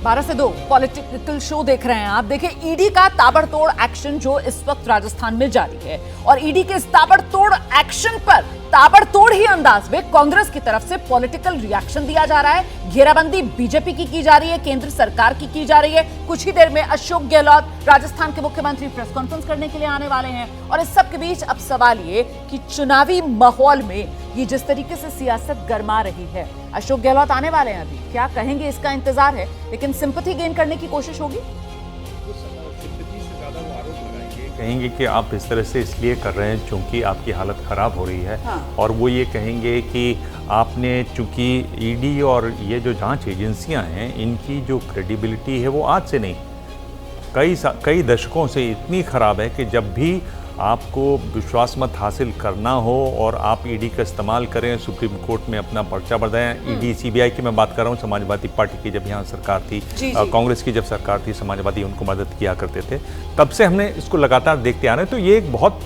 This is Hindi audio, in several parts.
12 से 2 पॉलिटिकल शो देख रहे हैं आप। देखिए, ईडी का ताबड़तोड़ एक्शन जो इस वक्त राजस्थान में जारी है, और ईडी के इस ताबड़तोड़ एक्शन पर ताबड़तोड़ ही अंदाज में कांग्रेस की तरफ से पॉलिटिकल रिएक्शन दिया जा रहा है। घेराबंदी बीजेपी की जा रही है, केंद्र सरकार की जा रही है। कुछ ही देर में अशोक गहलोत राजस्थान के मुख्यमंत्री प्रेस कॉन्फ्रेंस करने के लिए आने वाले हैं। और इस सब के बीच अब सवाल ये कि चुनावी माहौल में ये जिस तरीके से सियासत गरमा रही है, अशोक गहलोत आने वाले हैं, अभी क्या कहेंगे इसका इंतजार है, लेकिन सिंपैथी गेन करने की कोशिश होगी। कहेंगे कि आप इस तरह से इसलिए कर रहे हैं क्योंकि आपकी हालत ख़राब हो रही है। हाँ। और वो ये कहेंगे कि आपने, चूंकि ईडी और ये जो जांच एजेंसियां हैं, इनकी जो क्रेडिबिलिटी है वो आज से नहीं, कई दशकों से इतनी ख़राब है कि जब भी आपको विश्वास मत हासिल करना हो और आप ईडी का इस्तेमाल करें, सुप्रीम कोर्ट में अपना पर्चा बढ़ाएं। ईडी सीबीआई की मैं बात कर रहा हूँ, समाजवादी पार्टी की जब यहाँ सरकार थी, कांग्रेस की जब सरकार थी, समाजवादी उनको मदद किया करते थे, तब से हमने इसको लगातार देखते आ रहे हैं। तो ये एक बहुत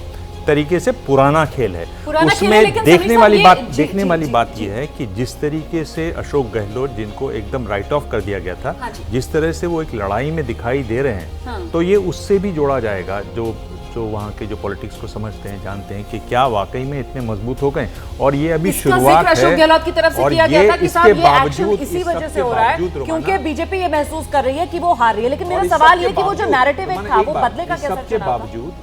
तरीके से पुराना खेल है। उसमें देखने वाली बात यह है कि जिस तरीके से अशोक गहलोत, जिनको एकदम राइट ऑफ कर दिया गया था, जिस तरह से वो एक लड़ाई में दिखाई दे रहे हैं, तो ये उससे भी जोड़ा जाएगा जो वहाँ के जो पॉलिटिक्स को समझते हैं, जानते हैं कि क्या वाकई में इतने मजबूत हो गए। और ये अभी शुरुआत है। अशोक गहलोत की तरफ से किया गया था कि साहब ये एक्शन इसी वजह से हो रहा है क्योंकि बीजेपी ये महसूस कर रही है कि वो हार रही है। लेकिन मेरा सवाल ये कि वो जो नैरेटिव एक था वो बदलेगा कैसे?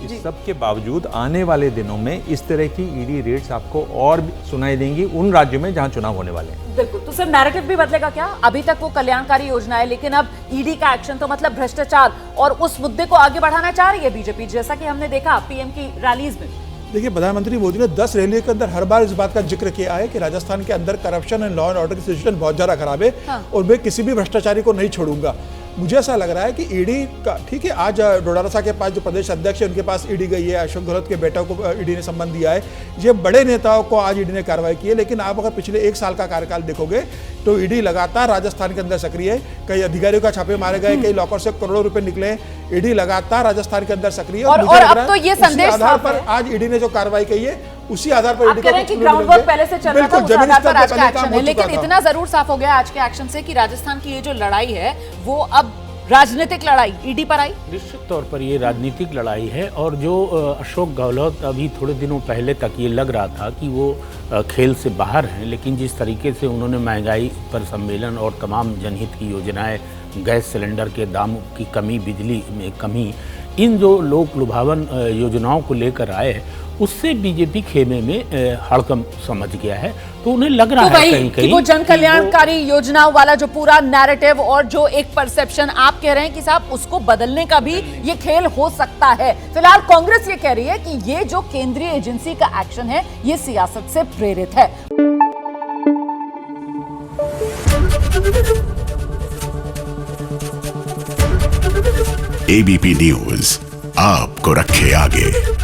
इस सब के बावजूद आने वाले दिनों में इस तरह की ईडी रेड्स आपको और सुनाई देंगी उन राज्यों में जहाँ चुनाव होने वाले हैं। बिल्कुल। तो सिर्फ नैरेटिव भी बदलेगा क्या? अभी तक वो कल्याणकारी योजना है, लेकिन अब ईडी का एक्शन तो मतलब भ्रष्टाचार और उस मुद्दे को आगे बढ़ाना चाह रही है बीजेपी, जैसा कि हमने देखा पीएम की रैलीज में। देखिए, प्रधानमंत्री मोदी ने 10 रैलियों के अंदर हर बार इस बात का जिक्र किया है कि राजस्थान के अंदर corruption and law and order की सिचुएशन बहुत ज़्यादा खराब है। हाँ। और मैं किसी भी भ्रष्टाचारी को नहीं छोड़ूंगा। मुझे ऐसा लग रहा है कि ईडी का, ठीक है, आज डोडारा के पास जो प्रदेश अध्यक्ष है उनके पास ईडी गई है, अशोक गहलोत के बेटा को ईडी ने सम्मान दिया है, ये बड़े नेताओं को आज ईडी ने कार्रवाई की है। लेकिन आप अगर पिछले 1 साल का कार्यकाल देखोगे तो ईडी लगातार राजस्थान के अंदर सक्रिय है। कई अधिकारियों का छापे मारे गए, कई लॉकर से करोड़ों रुपए निकले। ईडी लगातार राजस्थान के अंदर सक्रिय है। और अब तो ये संदेश आधार पर आज ईडी ने जो कार्रवाई की है उसी आधार पर ग्राउंड वर्क पहले से चल रहा था, उस आधार पर आज का एक्शन है। लेकिन इतना जरूर साफ हो गया आज के एक्शन से कि राजस्थान की ये जो लड़ाई है वो अब राजनीतिक लड़ाई ईडी पर आई। निश्चित तौर पर ये राजनीतिक लड़ाई है। और जो अशोक गहलोत, अभी थोड़े दिनों पहले तक ये लग रहा था कि वो खेल से बाहर हैं, लेकिन जिस तरीके से उन्होंने महंगाई पर सम्मेलन और तमाम जनहित की योजनाएं, गैस सिलेंडर के दाम की कमी, बिजली में कमी, इन जो लोक लुभावन योजनाओं को लेकर आए, उससे बीजेपी खेमे में हड़कंप समझ गया है। तो उन्हें लग रहा है कहीं कहीं वो जन कल्याणकारी योजनाओं वाला जो पूरा नैरेटिव और जो एक परसेप्शन आप कह रहे हैं कि साहब उसको बदलने का भी ये खेल हो सकता है। फिलहाल कांग्रेस ये कह रही है कि ये जो केंद्रीय एजेंसी का एक्शन है ये सियासत से प्रेरित है। एबीपी न्यूज आपको रखे आगे।